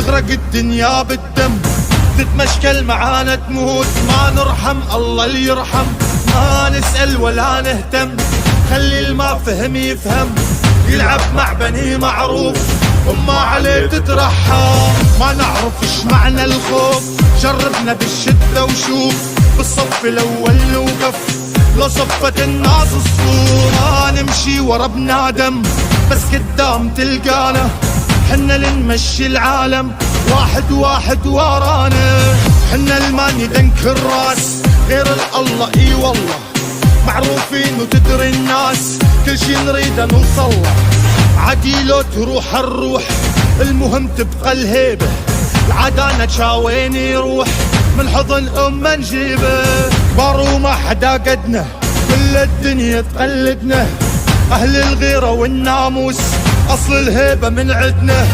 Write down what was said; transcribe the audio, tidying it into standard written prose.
تغرق الدنيا بالدم، تتمشكل معانا تموت، ما نرحم الله اللي يرحم، ما نسأل ولا نهتم، خلي الما فهم يفهم، يلعب مع بني معروف وما عليه تترحم. ما نعرف ايش معنى الخوف، جربنا بالشدة وشوف، بالصف الاول نوقف لو صفت الناس الصور، ما نمشي ورا بنادم بس قدام تلقانا، حنا لنمشي العالم واحد واحد ورانا، حنا الماني دنك الراس غير الله اي والله، معروفين وتدري الناس كل شي نريده نوصله، عادي لو تروح الروح المهم تبقى الهيبة، العدانة شاوين يروح من حضن أمه نجيبه، كبار وما حدا قدنا كل الدنيا تقلدنا، أهل الغيرة والناموس أصل الهيبة من عدنا.